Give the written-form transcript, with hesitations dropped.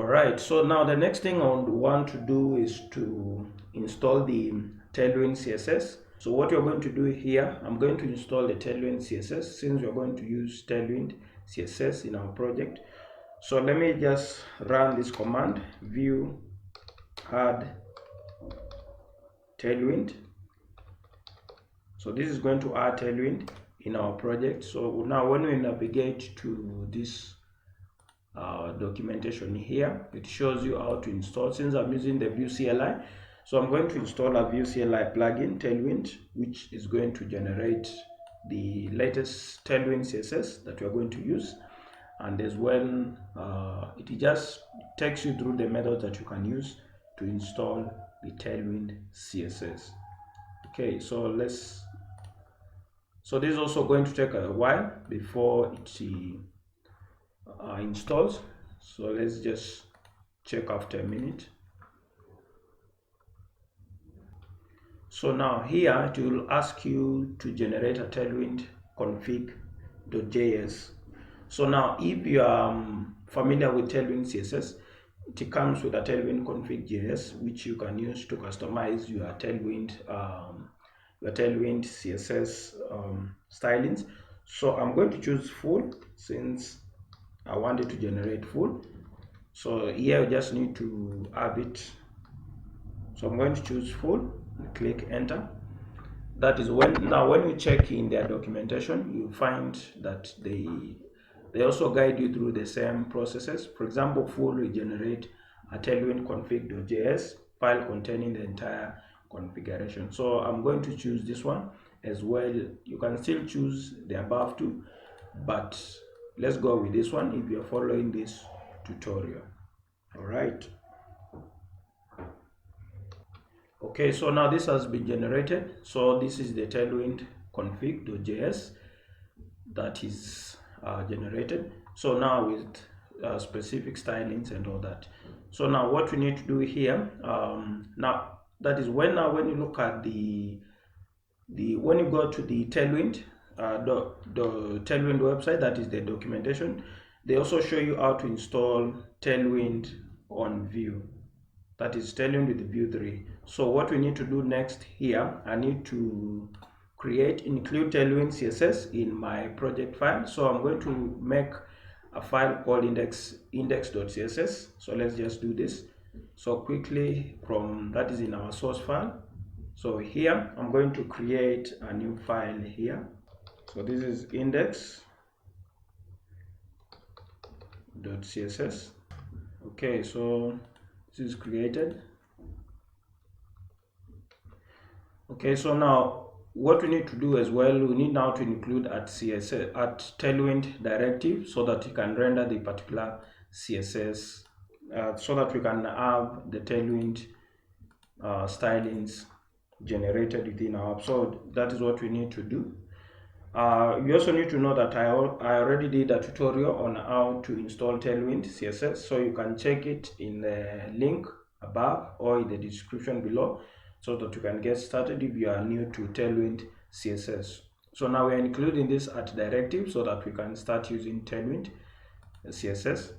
Alright, so now the next thing I want to do is to install the Tailwind CSS. So what you're going to do here, I'm going to install the Tailwind CSS since we're going to use Tailwind CSS in our project. So let me just run this command, vue add Tailwind. So this is going to add Tailwind in our project. So now when we navigate to this documentation here, it shows you how to install. Since I'm using the Vue CLi, so I'm going to install a Vue CLi plugin, Tailwind, which is going to generate the latest Tailwind CSS that we are going to use. And as well, it just takes you through the methods that you can use to install the Tailwind CSS. Okay, so this is also going to take a while before it installs. So let's just check after a minute. So now here it will ask you to generate a Tailwind config.js. So now if you are familiar with Tailwind CSS, it comes with a Tailwind config.js, which you can use to customize your Tailwind CSS stylings. So I'm going to choose full since I wanted to generate full. So here you just need to have it. So I'm going to choose full, click enter. That is when you check in their documentation, you find that they also guide you through the same processes. For example, full will generate a Tailwind config.js file containing the entire configuration. So I'm going to choose this one as well. You can still choose the above two, but let's go with this one if you're following this tutorial. All right. Okay, so now this has been generated. So this is the Tailwind config.js that is generated. So now with specific stylings and all that. So now what we need to do here, now that is when you look at when you go to the Tailwind, the Tailwind website, that is the documentation, they also show you how to install Tailwind on Vue. That is Tailwind with Vue 3. So what we need to do next here, I need to include Tailwind CSS in my project file. So I'm going to make a file called index.css. So let's just do this. So quickly that is in our source file. So here I'm going to create a new file here. So this is index.css. Okay, so this is created. Okay, so now what we need to do as well, we need now to include at Tailwind directive so that you can render the particular CSS, so that we can have the Tailwind stylings generated within our app. So that is what we need to do. You also need to know that I already did a tutorial on how to install Tailwind CSS, so you can check it in the link above or in the description below so that you can get started if you are new to Tailwind CSS. So now we are including this at directive so that we can start using Tailwind CSS.